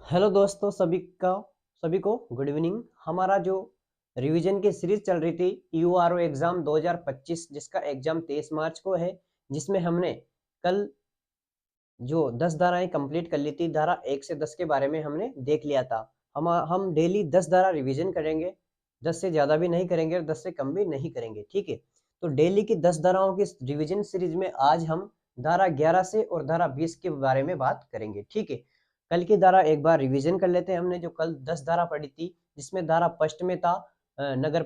Hello दोस्तों, सभी को गुड इवनिंग। हमारा जो रिवीजन की सीरीज चल रही थी यूआरओ एग्जाम 2025, जिसका एग्जाम 23 मार्च को है, जिसमें हमने कल जो 10 धाराएं कंप्लीट कर ली थी। धारा 1 से 10 के बारे में हमने देख लिया था। हम डेली 10 धारा रिवीजन करेंगे, 10 से ज़्यादा भी नहीं करेंगे और 10 से कम भी नहीं करेंगे, ठीक है। तो डेली की 10 धाराओं की रिवीजन सीरीज में आज हम धारा 11 से और धारा 20 के बारे में बात करेंगे, ठीक है। कल की धारा एक बार रिवीजन कर लेते हैं। हमने जो कल 10 धारा पढ़ी थी, जिसमें धारा फर्स्ट में था नगर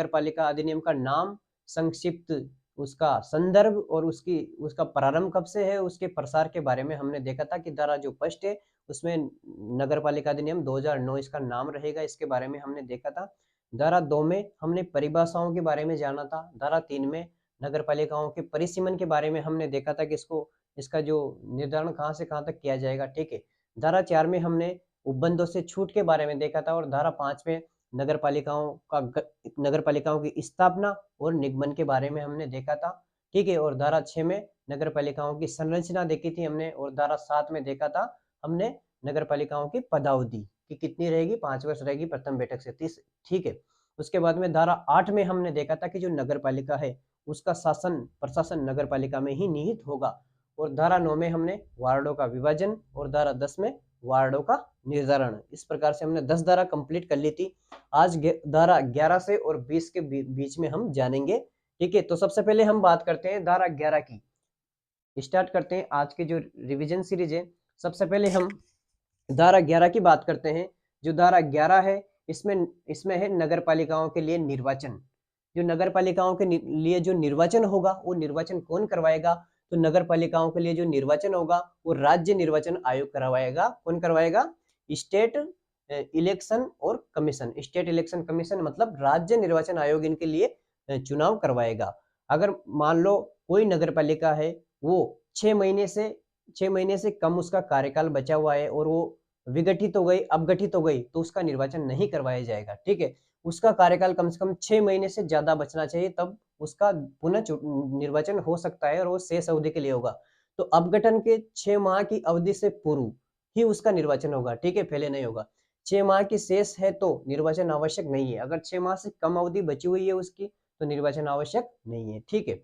पालिका अधिनियम का नाम, संक्षिप्त उसका संदर्भ और उसका प्रारंभ कब से है, उसके प्रसार के बारे में हमने देखा था कि धारा जो फर्स्ट है उसमें नगर पालिका अधिनियम 2009 इसका नाम रहेगा, इसके बारे में हमने देखा था। धारा 2 में हमने परिभाषाओं के बारे में जाना था। धारा 3 में नगर पालिकाओं के परिसीमन के बारे में हमने देखा था कि इसका जो निर्धारण कहाँ से कहाँ तक किया जाएगा, ठीक है। धारा 4 में हमने उपबंधों से छूट के बारे में देखा था और धारा 5 में नगर पालिकाओं की स्थापना और निगमन के बारे में हमने देखा था, ठीक है। और धारा 6 में नगर पालिकाओं की संरचना देखी थी हमने और धारा 7 में देखा था हमने नगर पालिकाओं की पदावधि कि कितनी रहेगी, 5 वर्ष रहेगी प्रथम बैठक से 30, ठीक है। उसके बाद में धारा 8 में हमने देखा था कि जो नगर पालिका है उसका शासन प्रशासन नगर पालिका में ही निहित होगा। और धारा 9 में हमने वार्डों का विभाजन और धारा 10 में वार्डों का निर्धारण। इस प्रकार से हमने 10 धारा कंप्लीट कर ली थी। आज धारा 11 से और 20 के बीच में हम जानेंगे, ठीक है। तो सबसे पहले हम बात करते हैं धारा 11 की। स्टार्ट करते हैं आज की जो रिवीजन सीरीज है। सबसे पहले हम धारा 11 की बात करते हैं। जो धारा 11 है, इसमें इसमें है नगर पालिकाओं के लिए निर्वाचन। जो नगर पालिकाओं के लिए जो निर्वाचन होगा, वो निर्वाचन कौन करवाएगा? तो नगर पालिकाओं के लिए जो निर्वाचन होगा वो राज्य निर्वाचन आयोग करवाएगा। कौन करवाएगा? स्टेट इलेक्शन और कमीशन। स्टेट इलेक्शन कमीशन मतलब राज्य निर्वाचन आयोग इनके लिए चुनाव करवाएगा। अगर मान लो कोई नगर पालिका है, वो 6 महीने से कम उसका कार्यकाल बचा हुआ है और वो विघटित हो गई, अपघटित हो गई, तो उसका निर्वाचन नहीं करवाया जाएगा, ठीक है। उसका कार्यकाल कम से कम 6 महीने से ज्यादा बचना चाहिए, तब उसका पुनः निर्वाचन हो सकता है और वो शेष अवधि के लिए होगा। तो अपघटन के 6 माह की अवधि से पूर्व ही उसका निर्वाचन होगा, ठीक है, पहले नहीं होगा। 6 माह की शेष है तो निर्वाचन आवश्यक नहीं है। अगर 6 माह से कम अवधि बची हुई है उसकी, तो निर्वाचन आवश्यक नहीं है, ठीक है।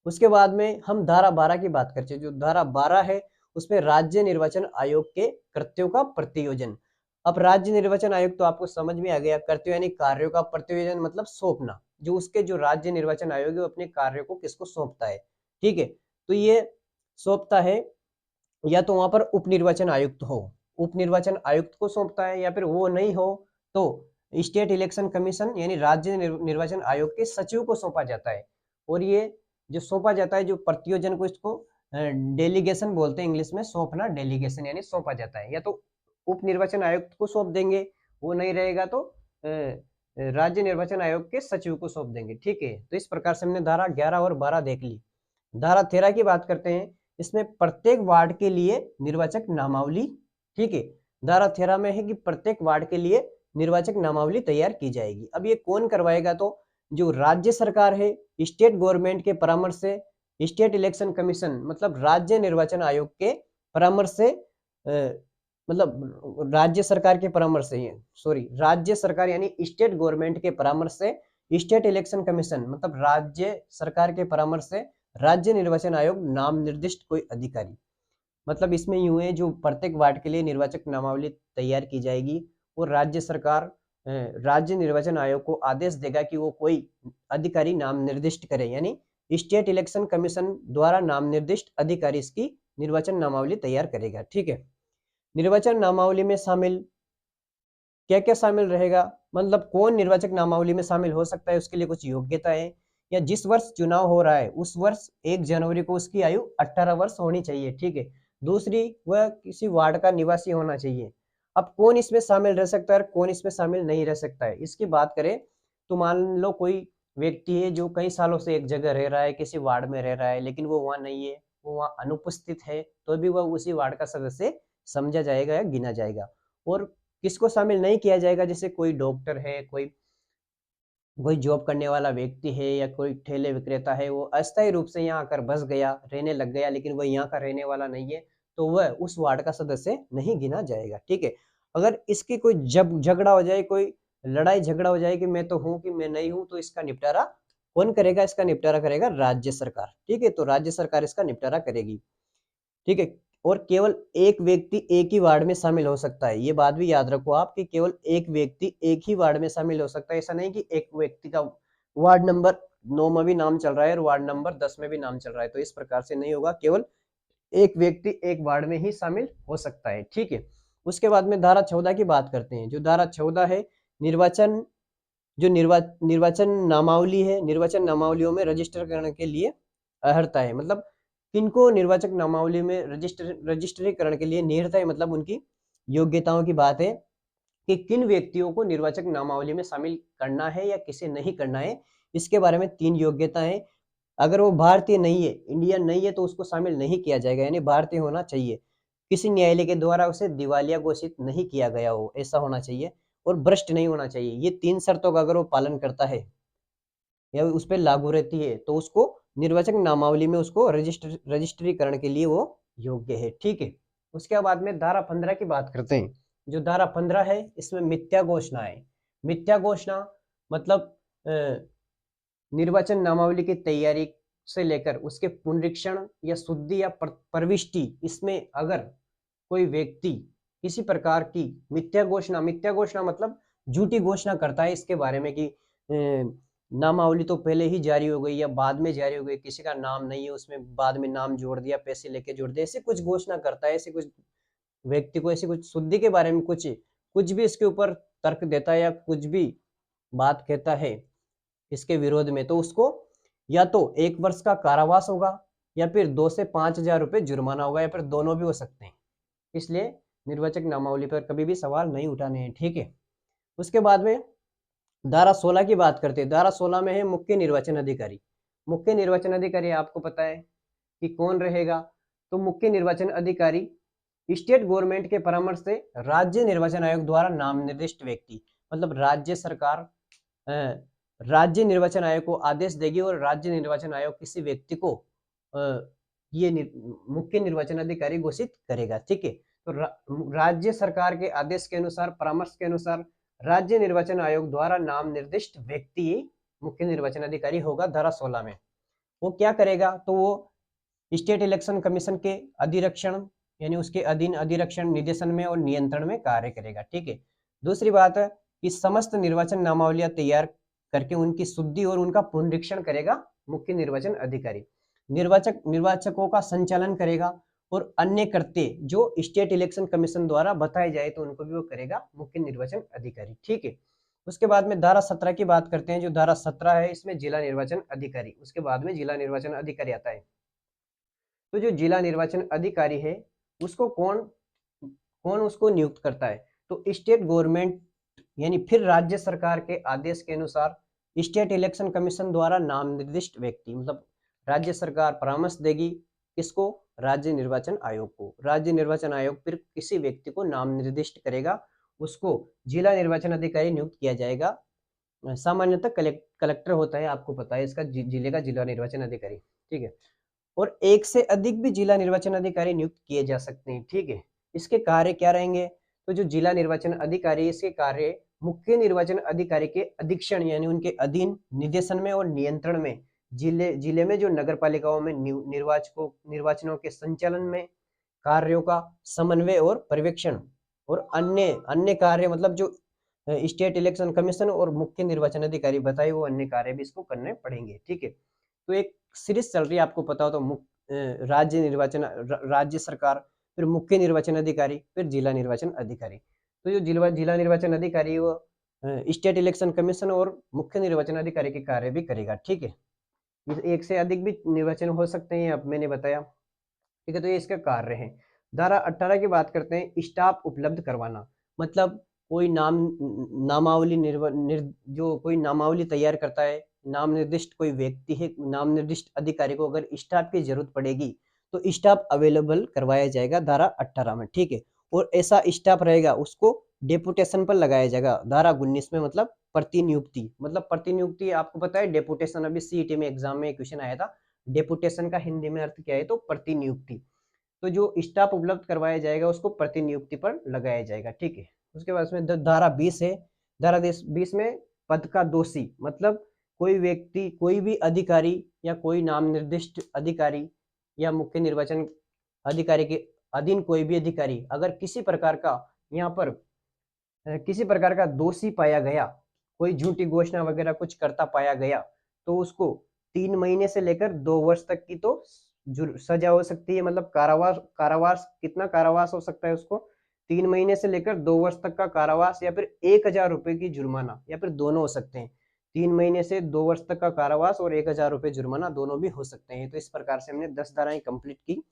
उसके बाद में हम धारा 12 की बात करते हैं। जो धारा 12 है उसमें राज्य निर्वाचन आयोग के कृत्यों का प्रतियोजन। अब राज्य निर्वाचन आयोग तो आपको समझ में आ गया, कृत्यों यानी कार्यों का प्रतियोजन मतलब सौंपना। जो राज्य निर्वाचन आयोग है वो अपने कार्यों को किसको सौंपता है, ठीक है। तो ये सौंपता है या तो वहां पर उप निर्वाचन आयुक्त हो, उप निर्वाचन आयुक्त को सौंपता है, या फिर वो नहीं हो तो स्टेट इलेक्शन कमीशन यानी राज्य निर्वाचन आयोग के सचिव को सौंपा जाता है। और ये जो सौंपा जाता है, जो प्रतियोजन को, इसको डेलीगेशन बोलते हैं इंग्लिश में। सौंपना डेलीगेशन यानी सौंपा जाता है। या तो उप निर्वाचन आयुक्त को सौंप देंगे, वो नहीं रहेगा तो राज्य निर्वाचन आयोग के सचिव को सौंप देंगे, ठीक है। तो इस प्रकार से हमने धारा 11 और 12 देख ली। धारा 13 की बात करते हैं। इसमें प्रत्येक वार्ड के लिए निर्वाचक नामावली, ठीक है। धारा 13 में है कि प्रत्येक वार्ड के लिए निर्वाचक नामावली तैयार की जाएगी। अब ये कौन करवाएगा? तो जो राज्य सरकार है, स्टेट गवर्नमेंट के परामर्श से, स्टेट इलेक्शन कमीशन मतलब राज्य निर्वाचन आयोग के परामर्श से, मतलब राज्य सरकार के परामर्श से, सॉरी, राज्य सरकार यानी स्टेट गवर्नमेंट के परामर्श से, स्टेट इलेक्शन कमीशन मतलब राज्य सरकार के परामर्श से राज्य निर्वाचन आयोग नाम निर्दिष्ट कोई अधिकारी। मतलब इसमें यूं है, जो प्रत्येक वार्ड के लिए निर्वाचक नामावली तैयार की जाएगी और राज्य सरकार राज्य निर्वाचन आयोग को आदेश देगा कि वो कोई अधिकारी नाम निर्दिष्ट करे, यानी स्टेट इलेक्शन कमीशन द्वारा नाम निर्दिष्ट अधिकारी इसकी निर्वाचन नामावली तैयार करेगा, ठीक है। निर्वाचन नामावली में शामिल क्या क्या शामिल रहेगा, मतलब कौन निर्वाचक नामावली में शामिल हो सकता है, उसके लिए कुछ योग्यता है। या जिस वर्ष चुनाव हो रहा है उस वर्ष 1 जनवरी को उसकी आयु 18 वर्ष होनी चाहिए, ठीक है। दूसरी, वह किसी वार्ड का निवासी होना चाहिए। अब कौन इसमें शामिल रह सकता है और कौन इसमें शामिल नहीं रह सकता है, इसकी बात करें तो मान लो कोई व्यक्ति है जो कई सालों से एक जगह रह रहा है, किसी वार्ड में रह रहा है, लेकिन वो वहां नहीं है, वो वहां अनुपस्थित है, तो भी वह उसी वार्ड का सदस्य समझा जाएगा या गिना जाएगा। और किसको शामिल नहीं किया जाएगा? जैसे कोई डॉक्टर है, कोई कोई जॉब करने वाला व्यक्ति है, या कोई ठेले विक्रेता है, वो अस्थायी रूप से यहाँ आकर बस गया, रहने लग गया, लेकिन वो यहाँ का रहने वाला नहीं है, तो वह उस वार्ड का सदस्य नहीं गिना जाएगा। ठीक है, अगर इसकी कोई जब झगड़ा हो जाए, कोई लड़ाई झगड़ा हो जाए कि मैं तो हूं कि मैं नहीं हूं, तो इसका निपटारा कौन करेगा? इसका निपटारा करेगा राज्य सरकार। ठीक है, तो राज्य सरकार इसका निपटारा करेगी। ठीक है, और केवल एक व्यक्ति एक ही वार्ड में शामिल हो सकता है। ये बात भी याद रखो आप कि केवल एक व्यक्ति एक ही वार्ड में शामिल हो सकता है। ऐसा नहीं कि एक व्यक्ति का वार्ड नंबर 9 में भी नाम चल रहा है और वार्ड नंबर 10 में भी नाम चल रहा है, तो इस प्रकार से नहीं होगा। केवल एक व्यक्ति एक वार्ड में ही शामिल हो सकता है। ठीक है, उसके बाद में धारा 14 की बात करते हैं। जो धारा 14 है, निर्वाचन जो निर्वाचन नामावली है, निर्वाचन नामावलियों में रजिस्टर करने के लिए अहर्ता है। मतलब किनको निर्वाचक नामावली में रजिस्ट्रीकरण के लिए निहरता है, मतलब उनकी योग्यताओं की बात है कि किन व्यक्तियों को निर्वाचक नामावली में शामिल करना है या किसे नहीं करना है। इसके बारे में 3 योग्यता है। अगर वो भारतीय नहीं है, इंडियन नहीं है, तो उसको शामिल नहीं किया जाएगा, यानी भारतीय होना चाहिए। किसी न्यायालय के द्वारा उसे दिवालिया घोषित नहीं किया गया हो, ऐसा होना चाहिए, और भ्रष्ट नहीं होना चाहिए। ये 3 शर्तों का अगर वो पालन करता है या उस पर लागू रहती है, तो उसको निर्वाचक नामावली में उसको रजिस्ट्रीकरण के लिए वो योग्य है। ठीक है, उसके बाद में धारा 15 की बात करते हैं। जो धारा 15 है, इसमें मिथ्या घोषणा है। मिथ्या घोषणा मतलब निर्वाचन नामावली की तैयारी से लेकर उसके पुनरीक्षण या शुद्धि या प्रविष्टि, इसमें अगर कोई व्यक्ति किसी प्रकार की मिथ्या घोषणा मतलब झूठी घोषणा करता है इसके बारे में कि नामावली तो पहले ही जारी हो गई या बाद में जारी हो गई, किसी का नाम नहीं है उसमें, बाद में नाम जोड़ दिया, पैसे लेके जोड़ दिया, ऐसे कुछ घोषणा करता है, ऐसे कुछ व्यक्ति को ऐसी कुछ शुद्धि के बारे में कुछ कुछ भी इसके ऊपर तर्क देता है या कुछ भी बात कहता है इसके विरोध में, तो उसको या तो 1 वर्ष का कारावास होगा या फिर 2 से 5,000 रुपए जुर्माना होगा, या फिर दोनों भी हो सकते हैं। इसलिए निर्वाचक नामावली पर कभी भी सवाल नहीं उठाने हैं। ठीक है, उसके बाद में धारा 16 की बात करते हैं। धारा 16 में है मुख्य निर्वाचन अधिकारी। मुख्य निर्वाचन अधिकारी आपको पता है कि कौन रहेगा? तो मुख्य निर्वाचन अधिकारी स्टेट गवर्नमेंट के परामर्श से राज्य निर्वाचन आयोग द्वारा नाम निर्दिष्ट व्यक्ति, मतलब राज्य सरकार राज्य निर्वाचन आयोग को आदेश देगी और राज्य निर्वाचन आयोग किसी व्यक्ति को ये मुख्य निर्वाचन अधिकारी घोषित करेगा। ठीक है, तो राज्य सरकार के आदेश के अनुसार, परामर्श के अनुसार राज्य निर्वाचन आयोग द्वारा नाम निर्दिष्ट व्यक्ति मुख्य निर्वाचन अधिकारी होगा। धारा 16 में वो क्या करेगा? तो वो स्टेट इलेक्शन कमीशन के अधिरक्षण यानी उसके अधीन अधिरक्षण, निदेशन में और नियंत्रण में कार्य करेगा। ठीक है, दूसरी बात है कि समस्त निर्वाचन नामावलियां तैयार करके उनकी शुद्धि और उनका पुनरीक्षण करेगा मुख्य निर्वाचन अधिकारी। निर्वाचकों का संचालन करेगा और अन्य कृत्य जो स्टेट इलेक्शन कमीशन द्वारा बताए जाए तो उनको भी वो करेगा मुख्य निर्वाचन अधिकारी। ठीक है, उसके बाद में धारा 17 की बात करते हैं। जो धारा 17 है, इसमें जिला निर्वाचन अधिकारी, उसके बाद में जिला निर्वाचन अधिकारी आता है। तो जो जिला निर्वाचन अधिकारी है उसको कौन कौन उसको नियुक्त करता है? तो स्टेट गवर्नमेंट यानी फिर राज्य सरकार के आदेश के अनुसार स्टेट इलेक्शन कमीशन द्वारा नाम निर्दिष्ट व्यक्ति, मतलब राज्य सरकार परामर्श देगी किसको? राज्य निर्वाचन आयोग को। राज्य निर्वाचन आयोग फिर किसी व्यक्ति को नाम निर्दिष्ट करेगा, उसको जिला निर्वाचन अधिकारी नियुक्त किया जाएगा। सामान्यतः कलेक्टर होता है, आपको पता है इसका, जिले का जिला निर्वाचन अधिकारी। ठीक है, और एक से अधिक भी जिला निर्वाचन अधिकारी नियुक्त किए जा सकते हैं। ठीक है, इसके कार्य क्या रहेंगे? तो जो जिला निर्वाचन अधिकारी, इसके कार्य मुख्य निर्वाचन अधिकारी के अधीक्षण यानी उनके अधीन, निदेशन में और नियंत्रण में, जिले में जो नगर पालिकाओं में निर्वाचनों के संचालन में कार्यों का समन्वय और पर्यवेक्षण, और अन्य अन्य कार्य, मतलब जो स्टेट इलेक्शन कमीशन और मुख्य निर्वाचन अधिकारी बताए वो अन्य कार्य भी इसको करने पड़ेंगे। ठीक है, तो एक सीरीज चल रही है, आपको पता हो तो राज्य सरकार, फिर मुख्य निर्वाचन अधिकारी, फिर जिला निर्वाचन अधिकारी। तो जो जिला निर्वाचन अधिकारी वो स्टेट इलेक्शन कमीशन और मुख्य निर्वाचन अधिकारी के कार्य भी करेगा। ठीक है, एक से अधिक भी निर्वाचन हो सकते हैं, अब मैंने बताया। ठीक है, तो ये इसका कार्य है। धारा 18 की बात करते हैं, स्टाफ उपलब्ध करवाना। मतलब कोई नामावली जो कोई नामावली तैयार करता है, नाम निर्दिष्ट कोई व्यक्ति है, नाम निर्दिष्ट अधिकारी को अगर स्टाफ की जरूरत पड़ेगी तो स्टाफ अवेलेबल करवाया जाएगा धारा 18 में। ठीक है, और ऐसा स्टाफ रहेगा उसको डेपुटेशन पर लगाया जाएगा धारा 19 में, मतलब प्रतिनियुक्ति। मतलब प्रतिनियुक्ति आपको पता है, डेपुटेशन अभी सीईटी में एग्जाम में क्वेश्चन आया था, डेपुटेशन का हिंदी में अर्थ क्या है? तो प्रतिनियुक्ति। तो जो स्टाफ उपलब्ध करवाया जाएगा उसको प्रतिनियुक्ति पर लगाया जाएगा, ठीक है। उसके बाद में धारा 20 है। धारा 20 में पद का दोषी मतलब कोई व्यक्ति, कोई भी अधिकारी या कोई नाम निर्दिष्ट अधिकारी या मुख्य निर्वाचन अधिकारी के अधीन कोई भी अधिकारी अगर किसी प्रकार का यहाँ पर किसी प्रकार का दोषी पाया गया, कोई झूठी घोषणा वगैरह कुछ करता पाया गया, तो उसको 3 महीने से लेकर 2 वर्ष तक की तो सजा हो सकती है। मतलब कारावास कितना कारावास हो सकता है उसको, 3 महीने से लेकर 2 वर्ष तक का कारावास या फिर 1,000 रुपए की जुर्माना, या फिर दोनों हो सकते हैं। 3 महीने से 2 वर्ष तक का कारावास और 1,000 रुपए जुर्माना दोनों भी हो सकते हैं। तो इस प्रकार से हमने 10 धाराएं कंप्लीट की।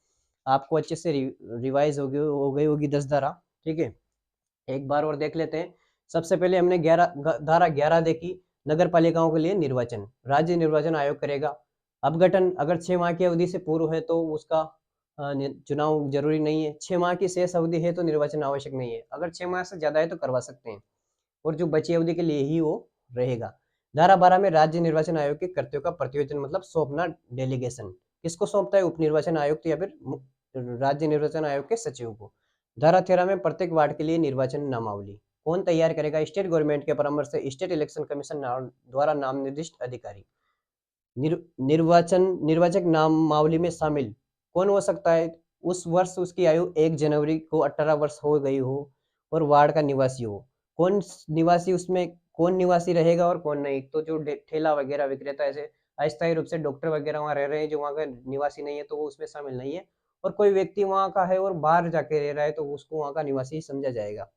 आपको अच्छे से रिवाइज हो गई होगी 10 धारा, ठीक है। एक बार और देख लेते हैं। सबसे पहले हमने धारा 11 देखी, नगर पालिकाओं के लिए निर्वाचन राज्य निर्वाचन आयोग करेगा। अपघटन अगर 6 माह की अवधि से पूर्व है तो उसका चुनाव जरूरी नहीं है। 6 माह की शेष अवधि है तो निर्वाचन आवश्यक नहीं है। अगर 6 माह से ज्यादा है तो करवा सकते हैं, और जो बची अवधि के लिए ही वो रहेगा। धारा 12 में राज्य निर्वाचन आयोग के कर्तव्यों का प्रतिवेदन मतलब सौंपना, डेलीगेशन किसको सौंपता है, उप निर्वाचन आयुक्त या फिर राज्य निर्वाचन आयोग के सचिव को। धारा 13 में प्रत्येक वार्ड के लिए निर्वाचन नामावली कौन तैयार करेगा, स्टेट गवर्नमेंट के परामर्श से स्टेट इलेक्शन कमीशन द्वारा नाम निर्दिष्ट अधिकारी। निर्वाचक नामावली में शामिल कौन हो सकता है, उस वर्ष उसकी आयु 1 जनवरी को 18 वर्ष हो गई हो और वार्ड का निवासी हो। कौन निवासी, उसमें कौन निवासी रहेगा और कौन नहीं। तो जो ठेला वगैरह विक्रेता ऐसे अस्थायी रूप से डॉक्टर वगैरह वहां रह रहे हैं जो वहां का निवासी नहीं है तो वो उसमें शामिल नहीं है। और कोई व्यक्ति वहां का है और बाहर जाके रह रहा है तो उसको वहां का निवासी समझा जाएगा।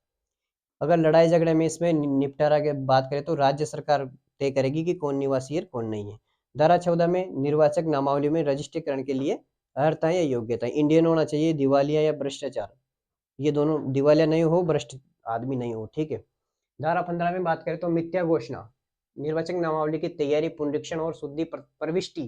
अगर लड़ाई झगड़े में इसमें निपटारा की बात करें तो राज्य सरकार तय करेगी कि कौन निवासी है कौन नहीं है। धारा 14 में निर्वाचक नामावली में रजिस्ट्रीकरण के लिए अर्हता या योग्यता, इंडियन होना चाहिए, दिवालिया या भ्रष्टाचार, ये दोनों, दिवालिया नहीं हो, भ्रष्ट आदमी नहीं हो, ठीक है। धारा 15 में बात करें तो मिथ्या घोषणा, निर्वाचक नामावली की तैयारी, पुनरीक्षण और शुद्धि प्रविष्टि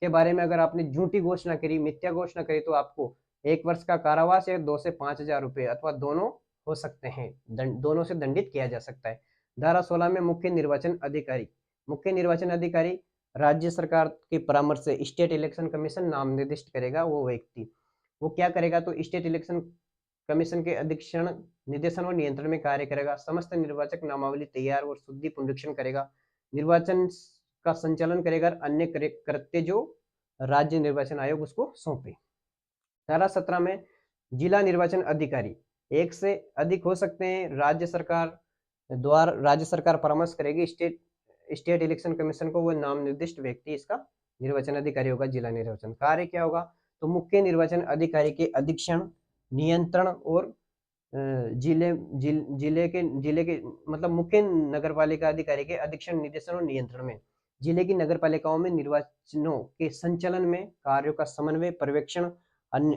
के बारे में अगर आपने झूठी घोषणा करी, मिथ्या घोषणा करी तो आपको 1 वर्ष का कारावास या 2 से 5,000 रुपए अथवा दोनों हो सकते हैं, दोनों से दंडित किया जा सकता है। धारा 16 में मुख्य निर्वाचन अधिकारी, मुख्य निर्वाचन अधिकारी राज्य सरकार के परामर्श से स्टेट इलेक्शन कमीशन नाम निर्दिष्ट करेगा। वो व्यक्ति वो क्या करेगा, तो स्टेट इलेक्शन कमीशन के अधीक्षण, निर्देशन और नियंत्रण में कार्य करेगा। समस्त निर्वाचक नामावली तैयार और शुद्धि पुनरीक्षण करेगा, निर्वाचन का संचालन करेगा, अन्य कृत्य जो राज्य निर्वाचन आयोग उसको सौंपे। धारा 17 में जिला निर्वाचन अधिकारी 1 से अधिक हो सकते हैं। राज्य सरकार परामर्श करेगी स्टेट इलेक्शन कमीशन को, वो नाम निर्दिष्ट व्यक्ति इसका निर्वाचन अधिकारी होगा। जिला निर्वाचन कार्य क्या होगा, तो मुख्य निर्वाचन अधिकारी के अधीक्षण, नियंत्रण और जिले के मतलब मुख्य नगर पालिका अधिकारी के अधीक्षण, निर्देशन और नियंत्रण में जिले की नगर पालिकाओं में निर्वाचनों के संचालन में कार्यों का समन्वय, पर्यवेक्षण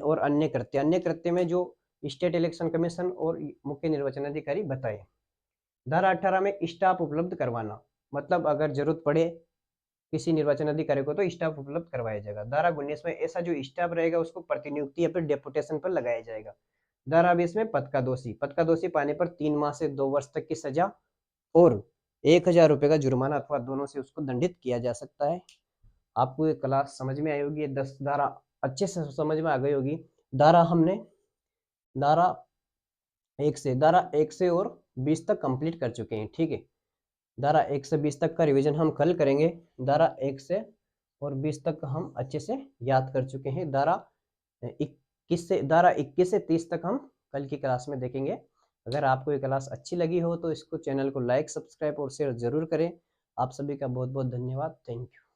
और अन्य कृत्य में जो स्टेट इलेक्शन कमीशन और मुख्य निर्वाचन अधिकारी बताए। धारा 18 में स्टाफ उपलब्ध करवाना, मतलब अगर जरूरत पड़े किसी निर्वाचन अधिकारी को तो स्टाफ उपलब्ध करवाया जाएगा। धारा 19 में ऐसा जो स्टाफ रहेगा उसको प्रतिनियुक्ति या फिर डेपुटेशन पर लगाया जाएगा। धारा 20 में पद का दोषी पाने पर 3 माह से 2 वर्ष तक की सजा और 1,000 रुपए का जुर्माना अथवा दोनों से उसको दंडित किया जा सकता है। आपको ये क्लास समझ में आई होगी, 10 धारा अच्छे से समझ में आ गई होगी। हमने धारा 1 से और 20 तक कंप्लीट कर चुके हैं, ठीक है। धारा 1 से 20 तक का रिवीजन हम कल करेंगे। धारा 1 से और 20 तक हम अच्छे से याद कर चुके हैं। धारा 21 से 30 तक हम कल की क्लास में देखेंगे। अगर आपको ये क्लास अच्छी लगी हो तो इसको चैनल को लाइक, सब्सक्राइब और शेयर जरूर करें। आप सभी का बहुत बहुत धन्यवाद। Thank you.